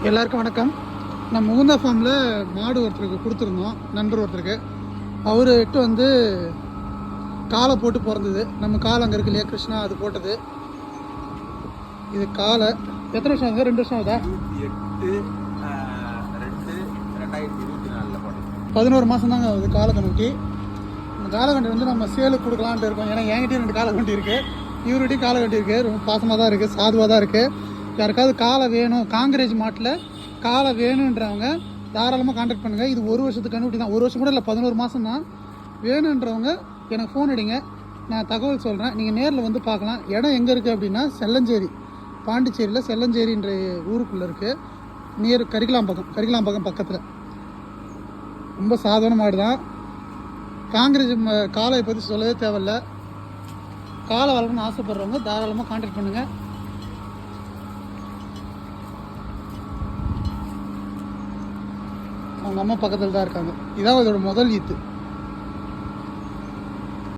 எல்லாருக்கும் வணக்கம். நம்ம முகுந்தா ஃபார்மில் மாடு ஒருத்தருக்கு கொடுத்துருந்தோம், நண்பர் ஒருத்தருக்கு. அவர்கிட்ட வந்து காலை போட்டு பிறந்தது. நம்ம காலை அங்கே இருக்கு இல்லையா, கிருஷ்ணா, அது போட்டது. இது காலை எத்தனை வருஷம் ஆகுது? 2 வருஷம் ஆகுதா? 11 மாதம் தாங்க ஆகுது காலை கண்ணுட்டி. இந்த காலை கண்டி வந்து நம்ம சேலுக்கு கொடுக்கலான்ட்டு இருக்கோம். ஏன்னா என்கிட்டயும் 2 காலை கண்டி இருக்குது, இவர்கிட்டையும் காலை கண்டி இருக்குது. ரொம்ப பாசமாக தான் இருக்குது, சாதுவாக தான் இருக்குது. யாருக்காவது காலை வேணும், காங்கிரேஜ் மாட்டில் காலை வேணுன்றவங்க தாராளமாக கான்டாக்ட் பண்ணுங்கள். இது 1 வருஷத்துக்கு கண்ணுட்டி தான், 1 வருஷம் கூட இல்லை, 11 மாதம் தான். வேணுன்றவங்க எனக்கு ஃபோன் அடிங்க, நான் தகவல் சொல்கிறேன். நீங்கள் நேரில் வந்து பார்க்கலாம். இடம் எங்கே இருக்குது அப்படின்னா செல்லஞ்சேரி, பாண்டிச்சேரியில் செல்லஞ்சேரின்ற ஊருக்குள்ளே இருக்குது. நியர் கரிக்கலாம்பக்கம் பக்கத்தில். ரொம்ப சாதாரண மாடு தான். காங்கிரேஜ் காலை பற்றி சொல்லவே தேவையில்ல. காலை வளர்க்கணும்னு ஆசைப்படுறவங்க தாராளமாக கான்டாக்ட் பண்ணுங்கள். அவங்க அம்மா பக்கத்தில் தான் இருக்காங்க. இதான் இதோட முதல் ஈத்து.